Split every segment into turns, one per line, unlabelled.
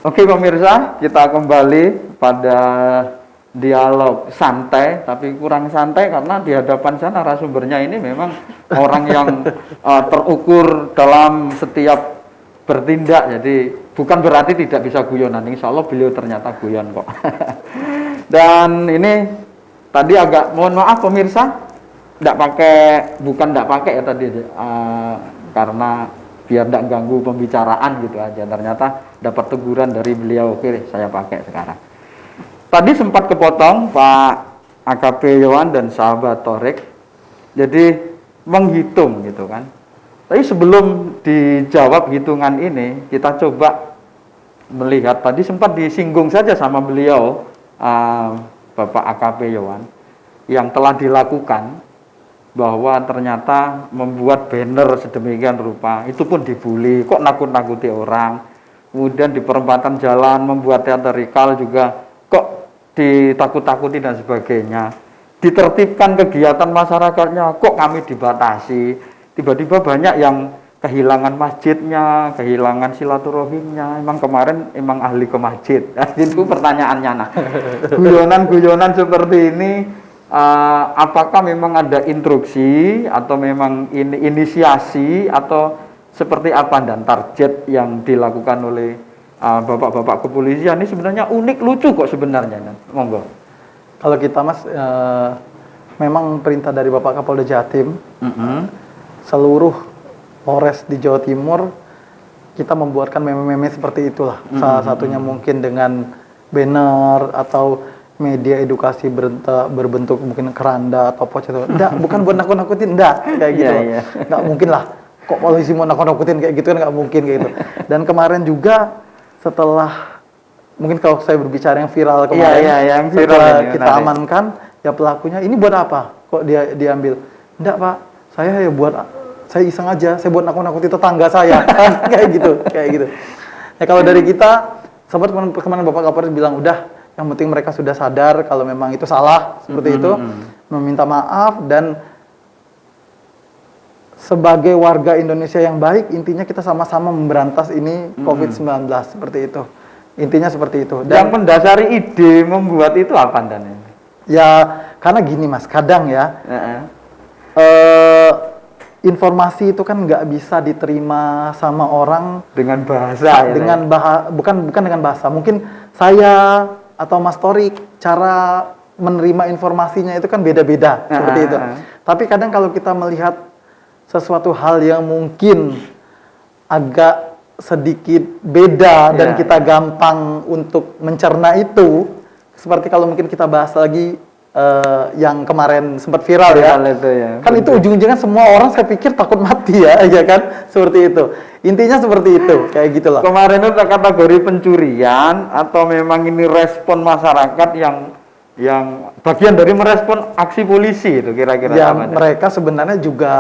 Oke pemirsa, kita kembali pada dialog santai, tapi kurang santai karena di hadapan sana narasumbernya ini memang orang yang terukur dalam setiap bertindak. Jadi bukan berarti tidak bisa guyonan, insya Allah beliau ternyata guyon kok. Dan ini tadi agak mohon maaf pemirsa, bukan tidak pakai ya tadi, karena biar tidak ganggu pembicaraan gitu aja. Ternyata dapat teguran dari beliau, oke saya pakai sekarang. Tadi sempat kepotong Pak AKP Yohan dan sahabat Torik, jadi menghitung gitu kan. Tapi sebelum dijawab hitungan ini, kita coba melihat, tadi sempat disinggung saja sama beliau, Bapak AKP Yohan, yang telah dilakukan, bahwa ternyata membuat banner sedemikian rupa, itu pun dibully, kok nakut-nakuti orang. Kemudian di perempatan jalan membuat teatrikal juga, kok ditakut-takuti dan sebagainya. Ditertibkan kegiatan masyarakatnya, kok kami dibatasi. Tiba-tiba banyak yang kehilangan masjidnya, kehilangan silaturahimnya. Emang kemarin ahli ke masjid. Itu pertanyaannya. Nah, guyonan-guyonan seperti ini, apakah memang ada instruksi atau memang ini inisiasi atau seperti apa, dan target yang dilakukan oleh bapak-bapak kepolisian ini sebenarnya unik, lucu kok sebenarnya. Monggo.
Kalau kita Mas, memang perintah dari Bapak Kapolda Jatim, seluruh Polres di Jawa Timur kita membuatkan meme-meme seperti itulah. Salah satunya mungkin dengan banner atau media edukasi berbentuk mungkin keranda atau pocet. Enggak, bukan buat nakut-nakutin, enggak kayak gitu. Enggak mungkin lah. Kok polisi mau nakut-nakutin kayak gitu kan, enggak mungkin kayak gitu. Dan kemarin juga setelah mungkin kalau saya berbicara yang viral kemarin,
yang viral
setelah kita amankan ya pelakunya, ini buat apa? Kok dia diambil? Enggak Pak, saya iseng aja, saya buat nakut-nakuti tetangga saya. kayak gitu. Ya kalau dari kita, sempat kemarin Bapak Kapolres bilang udah, yang penting mereka sudah sadar kalau memang itu salah, seperti itu, meminta maaf, dan sebagai warga Indonesia yang baik, intinya kita sama-sama memberantas ini COVID-19, seperti itu. Intinya seperti itu.
Dan yang mendasari ide membuat itu apa, Dan?
Ya, karena gini Mas, kadang ya, informasi itu kan nggak bisa diterima sama orang
dengan bahasa,
bukan dengan bahasa. Mungkin saya atau Mas Torik, cara menerima informasinya itu kan beda-beda, seperti itu. Tapi kadang kalau kita melihat sesuatu hal yang mungkin agak sedikit beda dan kita gampang untuk mencerna itu, seperti kalau mungkin kita bahas lagi yang kemarin sempat viral itu ya. Kan itu ujung-ujungnya semua orang saya pikir takut mati ya kan, seperti itu. Intinya seperti itu, kayak gitulah.
Kemarin itu kategori pencurian atau memang ini respon masyarakat yang bagian dari merespon aksi polisi itu kira-kira?
Ya mereka sebenarnya juga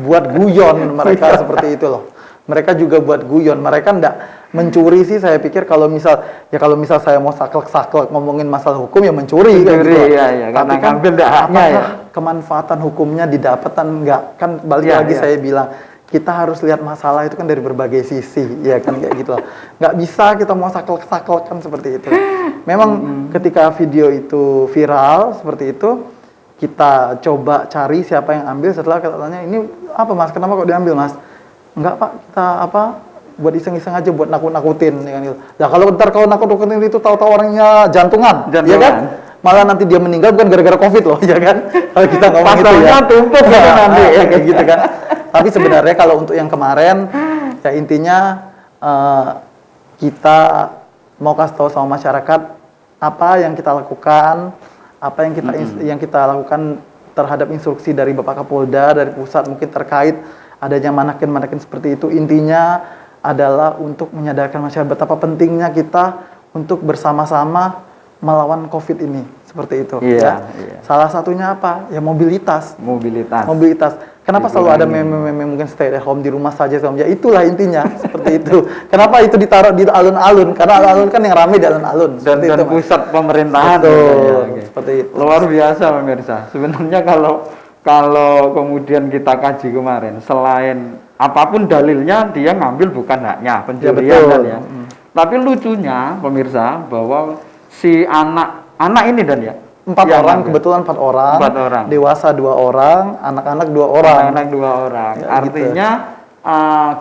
buat guyon mereka seperti itu loh. Mereka juga buat guyon, mereka ndak mencuri sih, saya pikir kalau misal saya mau saklek ngomongin masalah hukum ya mencuri kayak gitu.
Iya,
tapi kan apakah kemanfaatan hukumnya didapatkan enggak? Kan balik lagi saya bilang, kita harus lihat masalah itu kan dari berbagai sisi, ya kan, kayak gitu loh. Nggak bisa kita mau saklek kan seperti itu. Memang ketika video itu viral seperti itu, kita coba cari siapa yang ambil. Setelah kita tanya, ini apa Mas, kenapa kok diambil Mas? Enggak Pak, kita buat iseng-iseng aja, buat nakut-nakutin ya kan gitu. Nah kalau nakut-nakutin itu tahu-tahu orangnya jantungan, ya kan? Malah nanti dia meninggal bukan gara-gara COVID loh, ya kan? Kalau kita ngomong itu ya.
Tumpuk gitu nanti
ya kayak gitu kan. Tapi sebenarnya kalau untuk yang kemarin, ya intinya kita mau kasih tahu sama masyarakat apa yang kita lakukan, apa yang kita lakukan terhadap instruksi dari Bapak Kapolda, dari pusat mungkin terkait adanya manakin seperti itu. Intinya adalah untuk menyadarkan masyarakat betapa pentingnya kita untuk bersama-sama melawan COVID ini, seperti itu. Salah satunya apa? Ya mobilitas. Kenapa selalu ada meme mungkin stay at home, di rumah saja? Ya itulah intinya, seperti itu. Kenapa itu ditaruh di alun-alun? Karena alun-alun kan yang ramai di alun-alun.
Dan
itu,
pusat pemerintahan.
Seperti itu.
Luar biasa pemirsa. Sebenarnya kalau kemudian kita kaji kemarin, selain apapun dalilnya, dia ngambil bukan haknya, pencurian Tapi lucunya pemirsa bahwa si anak ini dan ya
4 orang, kebetulan 4 orang,
4 orang,
dewasa 2 orang, anak-anak 2 orang.
Anak-anak 2 orang.
Ya,
Artinya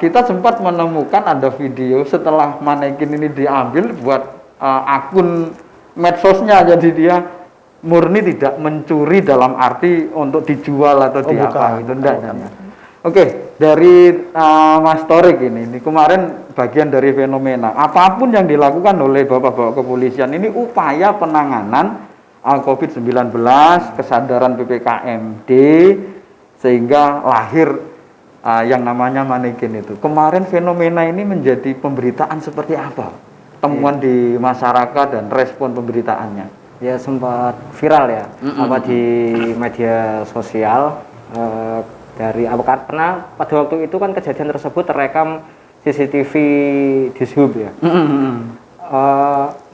kita sempat menemukan ada video setelah manekin ini diambil buat akun medsosnya, jadi dia murni tidak mencuri dalam arti untuk dijual atau diapa itu enggak. Oke, dari Mas Torik ini kemarin bagian dari fenomena apapun yang dilakukan oleh bapak-bapak kepolisian ini upaya penanganan COVID-19, kesadaran PPKMD, sehingga lahir yang namanya manekin itu. Kemarin fenomena ini menjadi pemberitaan seperti apa? Temuan di masyarakat dan respon pemberitaannya.
Ya sempat viral ya, di media sosial dari karena pada waktu itu kan kejadian tersebut terekam CCTV di Dishub ya.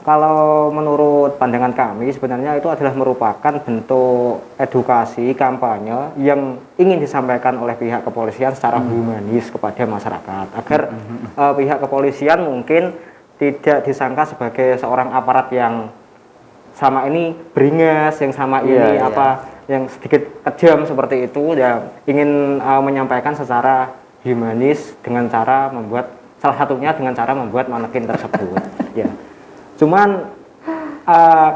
Kalau menurut pandangan kami sebenarnya itu adalah merupakan bentuk edukasi kampanye yang ingin disampaikan oleh pihak kepolisian secara humanis kepada masyarakat agar pihak kepolisian mungkin tidak disangka sebagai seorang aparat yang sama ini beringas, yang sama ini yang sedikit kejam seperti itu, ya ingin menyampaikan secara humanis dengan cara membuat, salah satunya dengan cara membuat manekin tersebut. Ya, cuman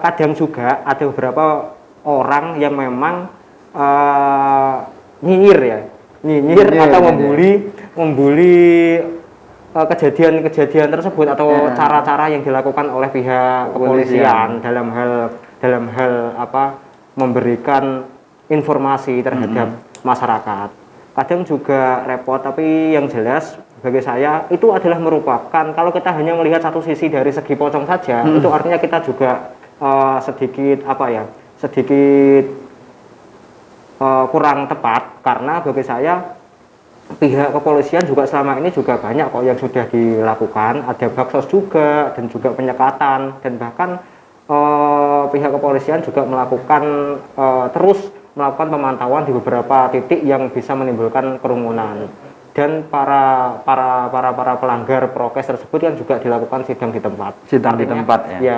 kadang juga ada beberapa orang yang memang nyinyir atau membuli kejadian tersebut atau cara-cara yang dilakukan oleh pihak kepolisian dalam hal memberikan informasi terhadap masyarakat. Kadang juga repot, tapi yang jelas bagi saya itu adalah merupakan, kalau kita hanya melihat satu sisi dari segi pocong saja, itu artinya kita juga sedikit kurang tepat, karena bagi saya pihak kepolisian juga selama ini juga banyak kok yang sudah dilakukan, ada baksos juga dan juga penyekatan, dan bahkan pihak kepolisian juga terus melakukan pemantauan di beberapa titik yang bisa menimbulkan kerumunan, dan para pelanggar prokes tersebut kan juga dilakukan sidang di tempat.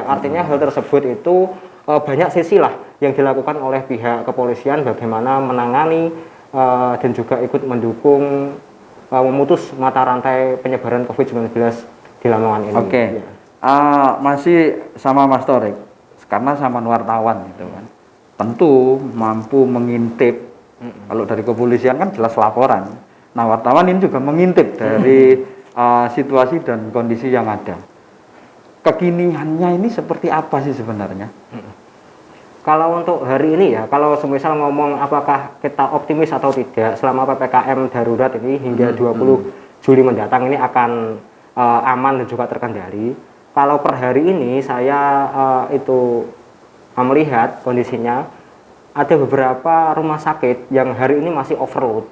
Artinya hal tersebut itu banyak sisi lah yang dilakukan oleh pihak kepolisian bagaimana menangani dan juga ikut mendukung memutus mata rantai penyebaran COVID-19 di Lamongan ini.
Oke. Masih sama Mas Torik, karena sama wartawan gitu kan, tentu mampu mengintip. Kalau dari kepolisian kan jelas laporan. Nah, wartawan ini juga mengintip dari situasi dan kondisi yang ada. Kekiniannya ini seperti apa sih sebenarnya?
Kalau untuk hari ini ya, kalau semisal ngomong apakah kita optimis atau tidak selama PPKM darurat ini hingga 20 Juli mendatang ini akan aman dan juga terkendali. Kalau per hari ini saya melihat kondisinya ada beberapa rumah sakit yang hari ini masih overload.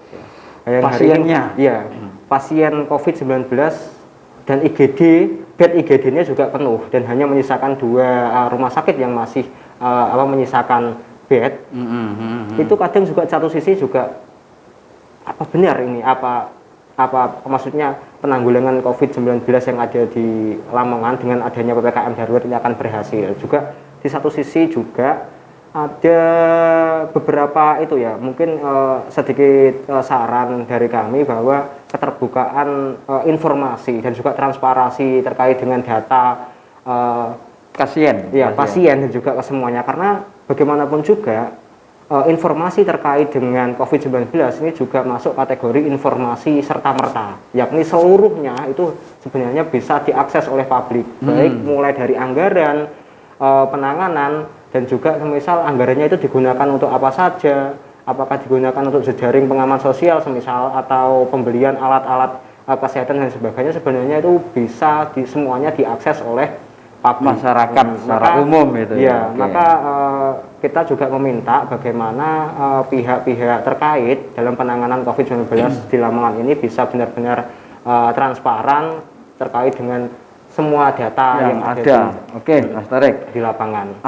Pasiennya?
Pasien COVID-19 dan bed IGD-nya juga penuh, dan hanya menyisakan 2 rumah sakit yang masih menyisakan bed. Itu kadang juga satu sisi juga benar ini maksudnya penanggulangan COVID-19 yang ada di Lamongan dengan adanya PPKM darurat ini akan berhasil. Juga di satu sisi juga ada beberapa mungkin sedikit saran dari kami bahwa keterbukaan informasi dan juga transparansi terkait dengan data pasien dan juga kesemuanya, karena bagaimanapun juga informasi terkait dengan COVID-19 ini juga masuk kategori informasi serta-merta, yakni seluruhnya itu sebenarnya bisa diakses oleh publik, baik mulai dari anggaran, penanganan, dan juga semisal anggarannya itu digunakan untuk apa saja, apakah digunakan untuk jejaring pengaman sosial semisal, atau pembelian alat-alat kesehatan dan sebagainya, sebenarnya itu bisa semuanya diakses oleh
masyarakat secara umum itu
ya. Maka kita juga meminta bagaimana pihak-pihak terkait dalam penanganan COVID-19 di Lamongan ini bisa benar-benar transparan terkait dengan semua data yang ada.
Mas Torik,
di lapangan.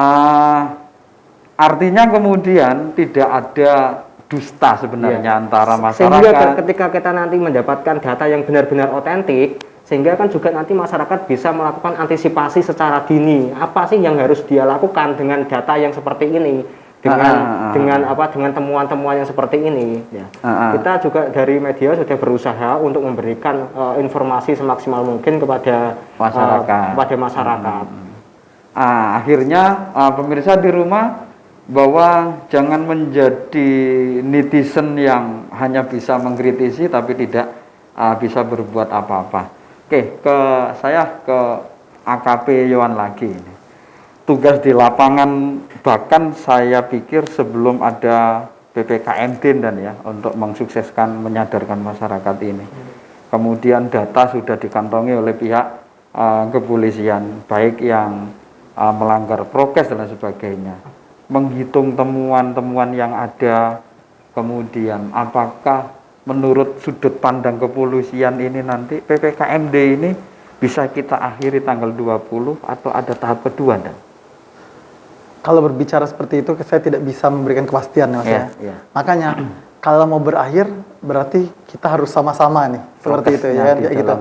Artinya kemudian tidak ada dusta sebenarnya antara masyarakat.
Sehingga ketika kita nanti mendapatkan data yang benar-benar otentik, sehingga kan juga nanti masyarakat bisa melakukan antisipasi secara dini. Apa sih yang harus dia lakukan dengan data yang seperti ini, dengan temuan-temuan yang seperti ini. Ya. Kita juga dari media sudah berusaha untuk memberikan informasi semaksimal mungkin kepada masyarakat.
Akhirnya pemirsa di rumah, bahwa jangan menjadi netizen yang hanya bisa mengkritisi tapi tidak bisa berbuat apa-apa. Oke, ke AKP Yohan lagi ini. Tugas di lapangan, bahkan saya pikir sebelum ada PPKM dan ya, untuk mensukseskan menyadarkan masyarakat ini. Kemudian data sudah dikantongi oleh pihak kepolisian, baik yang melanggar prokes dan sebagainya. Menghitung temuan-temuan yang ada, kemudian apakah menurut sudut pandang kepolisian ini nanti PPKMD ini bisa kita akhiri tanggal 20 atau ada tahap kedua, Dan?
Kalau berbicara seperti itu, saya tidak bisa memberikan kepastian, Mas ya. Makanya kalau mau berakhir, berarti kita harus sama-sama nih, seperti itu ya, kayak gitu.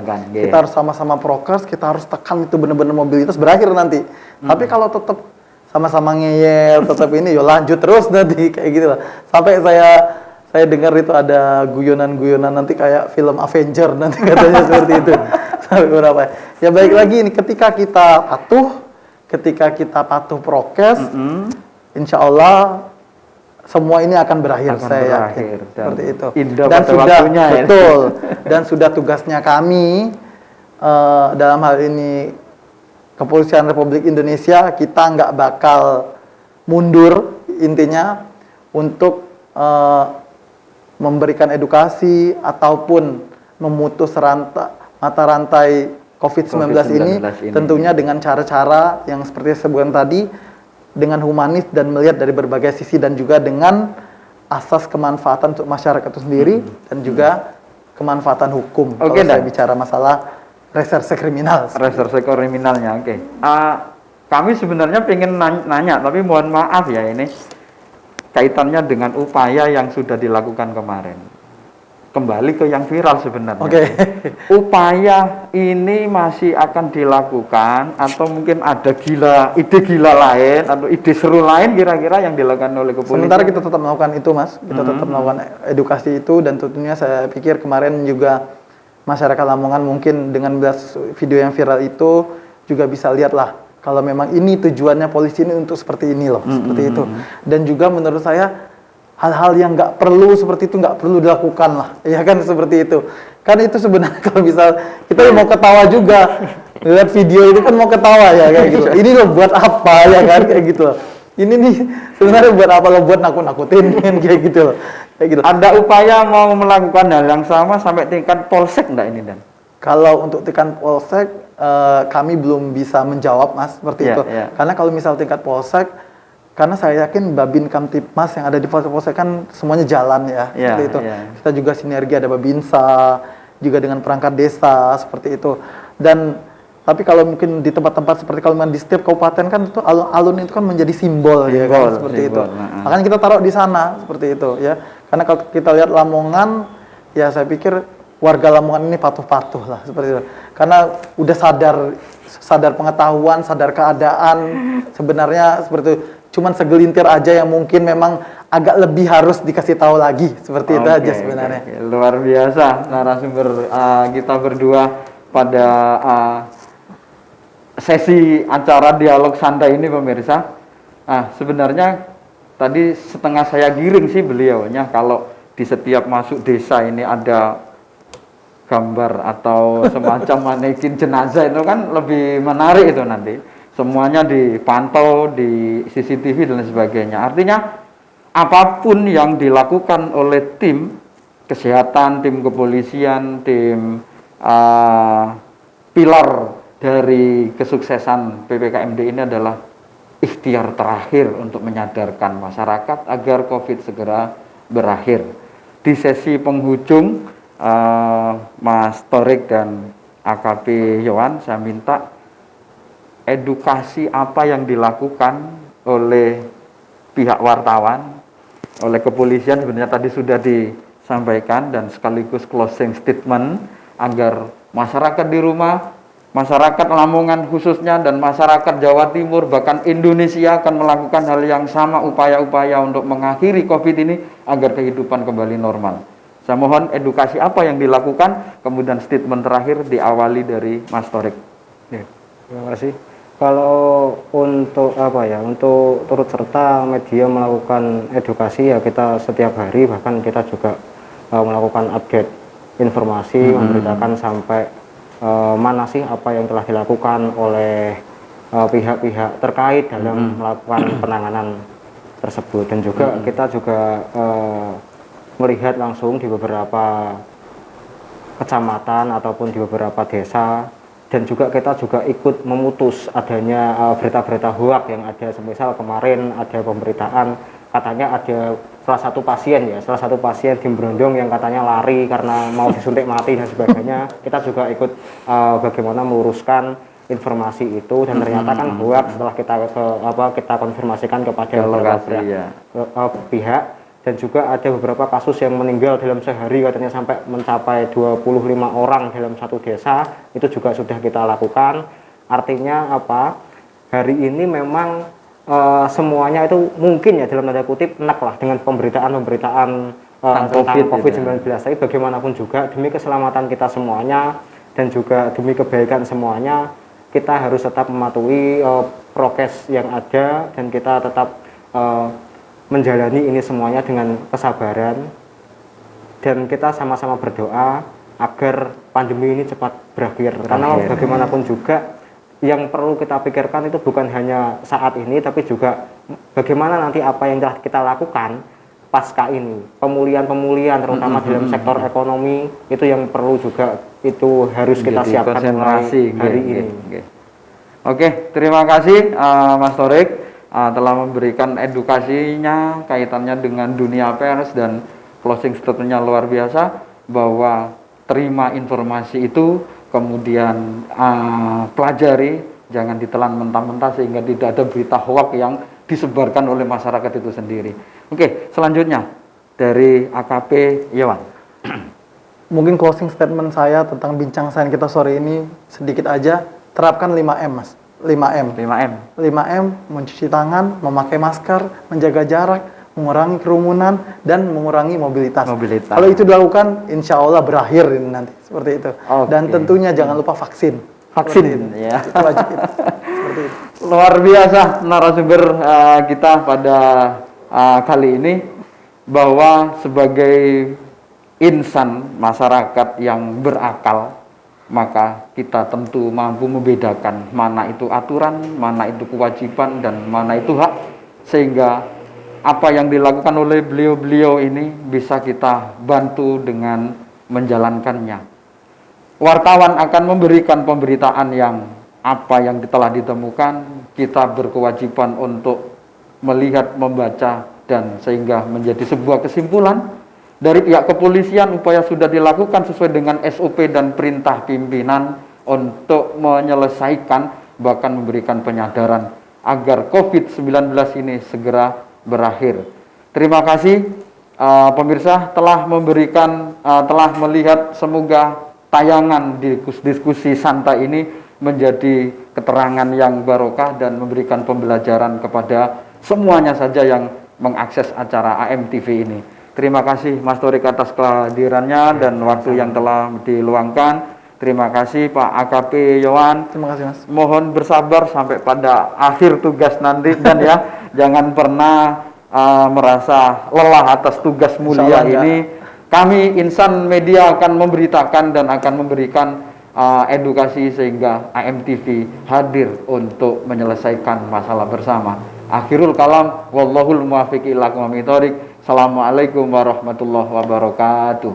Kita harus sama-sama prokes, kita harus tekan itu benar-benar mobilitas berakhir nanti. Tapi kalau tetap sama-sama ngeyel, tetap ini, yo lanjut terus nanti kayak gitu lah. Sampai saya dengar itu ada guyonan-guyonan nanti kayak film Avenger nanti katanya seperti itu. Sampai berapa? Ya baik lagi ini, ketika kita patuh prokes, insya Allah semua ini akan berakhir, saya yakin seperti itu. Dan sudah betul, dan sudah tugasnya kami dalam hal ini Kepolisian Republik Indonesia, kita nggak bakal mundur intinya untuk memberikan edukasi ataupun memutus mata rantai COVID-19 ini tentunya dengan cara-cara yang seperti saya sebutkan tadi, dengan humanis dan melihat dari berbagai sisi, dan juga dengan asas kemanfaatan untuk masyarakat itu sendiri dan juga kemanfaatan hukum. Kalau saya bicara masalah reserse kriminal.
Reserse kriminalnya, oke. Kami sebenarnya pengen nanya, tapi mohon maaf ya, ini kaitannya dengan upaya yang sudah dilakukan kemarin. Kembali ke yang viral sebenarnya. Upaya ini masih akan dilakukan atau mungkin ada ide gila lain atau ide seru lain kira-kira yang dilakukan oleh kepolisian?
Sementara kita tetap melakukan itu, Mas. Kita tetap melakukan edukasi itu, dan tentunya saya pikir kemarin juga masyarakat Lamongan mungkin dengan video yang viral itu juga bisa lihatlah kalau memang ini tujuannya polisi ini untuk seperti ini loh, seperti itu. Dan juga menurut saya hal-hal yang nggak perlu seperti itu nggak perlu dilakukan lah, ya kan, seperti itu. Kan itu sebenarnya kalau misal kita mau ketawa juga lihat video itu kan mau ketawa ya kayak gitu. Ini loh buat apa ya kan kayak gitu loh. Ini nih sebenarnya buat apa loh, buat nakut-nakutin kan kayak gitu loh. Kayak gitu.
Ada upaya mau melakukan hal yang sama sampai tingkat polsek enggak ini, Dan?
Kalau untuk tingkat polsek kami belum bisa menjawab, Mas, seperti itu. Karena kalau misal tingkat polsek, karena saya yakin Babin Kamtipmas yang ada di polsek kan semuanya jalan ya, seperti itu. Kita juga sinergi, ada Babinsa, juga dengan perangkat desa, seperti itu. Dan tapi kalau mungkin di tempat-tempat seperti kalau di setiap kabupaten kan itu alun-alun itu kan menjadi simbol ya kan, seperti itu. Makanya kita taruh di sana seperti itu ya. Karena kalau kita lihat Lamongan, ya saya pikir warga Lamongan ini patuh-patuh lah seperti itu. Karena udah sadar pengetahuan, sadar keadaan sebenarnya seperti itu. Cuman segelintir aja yang mungkin memang agak lebih harus dikasih tahu lagi, seperti itu aja sebenarnya.
Luar biasa narasumber kita berdua pada sesi acara dialog santai ini, pemirsa. Sebenarnya tadi setengah saya giring sih beliaunya kalau di setiap masuk desa ini ada gambar atau semacam manekin jenazah, itu kan lebih menarik itu nanti. Semuanya dipantau di CCTV dan sebagainya. Artinya apapun yang dilakukan oleh tim kesehatan, tim kepolisian, tim pilar dari kesuksesan PPKMD ini adalah ikhtiar terakhir untuk menyadarkan masyarakat agar COVID segera berakhir. Di sesi penghujung, Mas Torik dan AKP Yohan, saya minta edukasi apa yang dilakukan oleh pihak wartawan, oleh kepolisian sebenarnya tadi sudah disampaikan, dan sekaligus closing statement agar masyarakat di rumah, masyarakat Lamongan khususnya, dan masyarakat Jawa Timur, bahkan Indonesia akan melakukan hal yang sama, upaya-upaya untuk mengakhiri COVID ini agar kehidupan kembali normal. Saya mohon edukasi apa yang dilakukan, kemudian statement terakhir diawali dari Mas Torik.
Ya, terima kasih. Kalau untuk untuk turut serta media melakukan edukasi ya kita setiap hari, bahkan kita juga melakukan update informasi, memberitakan sampai mana sih apa yang telah dilakukan oleh pihak-pihak terkait dalam melakukan penanganan tersebut, dan juga kita juga melihat langsung di beberapa kecamatan ataupun di beberapa desa. Dan juga kita juga ikut memutus adanya berita-berita hoak yang ada. Semisal kemarin ada pemberitaan katanya ada salah satu pasien di Brondong yang katanya lari karena mau disuntik mati dan sebagainya. Kita juga ikut bagaimana meluruskan informasi itu, dan ternyata kan hoak setelah kita konfirmasikan kepada beberapa pihak. Dan juga ada beberapa kasus yang meninggal dalam sehari, katanya sampai mencapai 25 orang dalam satu desa, itu juga sudah kita lakukan. Artinya apa? Hari ini memang semuanya itu mungkin ya dalam tanda kutip enak lah dengan pemberitaan tentang COVID-19. Tapi bagaimanapun juga demi keselamatan kita semuanya dan juga demi kebaikan semuanya, kita harus tetap mematuhi prokes yang ada, dan kita tetap menjalani ini semuanya dengan kesabaran, dan kita sama-sama berdoa agar pandemi ini cepat berakhir. Karena bagaimanapun juga yang perlu kita pikirkan itu bukan hanya saat ini, tapi juga bagaimana nanti apa yang telah kita lakukan pasca ini, pemulihan terutama dalam sektor ekonomi, itu yang perlu juga itu harus kita siapkan mulai hari ini.
Oke, terima kasih Mas Torik telah memberikan edukasinya kaitannya dengan dunia pers, dan closing statementnya luar biasa, bahwa terima informasi itu kemudian pelajari, jangan ditelan mentah-mentah sehingga tidak ada berita hoak yang disebarkan oleh masyarakat itu sendiri. Oke, selanjutnya dari AKP Yowan.
Mungkin closing statement saya tentang bincang sains kita sore ini sedikit aja, terapkan 5M Mas. 5M, mencuci tangan, memakai masker, menjaga jarak, mengurangi kerumunan, dan mengurangi mobilitas. Kalau itu dilakukan, insya Allah berakhir ini nanti, seperti itu. Dan tentunya jangan lupa vaksin.
Ya.
Itu wajib itu. Seperti itu.
Luar biasa narasumber kita pada kali ini, bahwa sebagai insan masyarakat yang berakal, maka kita tentu mampu membedakan mana itu aturan, mana itu kewajiban, dan mana itu hak, sehingga apa yang dilakukan oleh beliau-beliau ini bisa kita bantu dengan menjalankannya. Wartawan akan memberikan pemberitaan yang apa yang telah ditemukan, kita berkewajiban untuk melihat, membaca, dan sehingga menjadi sebuah kesimpulan. Dari pihak kepolisian, upaya sudah dilakukan sesuai dengan SOP dan perintah pimpinan untuk menyelesaikan, bahkan memberikan penyadaran agar COVID-19 ini segera berakhir. Terima kasih pemirsa telah melihat, semoga tayangan diskusi santai ini menjadi keterangan yang barokah dan memberikan pembelajaran kepada semuanya saja yang mengakses acara AMTV ini. Terima kasih Mas Torik atas kehadirannya dan waktu yang telah diluangkan. Terima kasih Pak AKP Yowan.
Terima kasih Mas.
Mohon bersabar sampai pada akhir tugas nanti, dan ya jangan pernah merasa lelah atas tugas mulia ini. Kami insan media akan memberitakan dan akan memberikan edukasi sehingga AMTV hadir untuk menyelesaikan masalah bersama. Akhirul kalam, wallahul muwaffiq ila aqwamit thoriq. Assalamualaikum warahmatullahi wabarakatuh.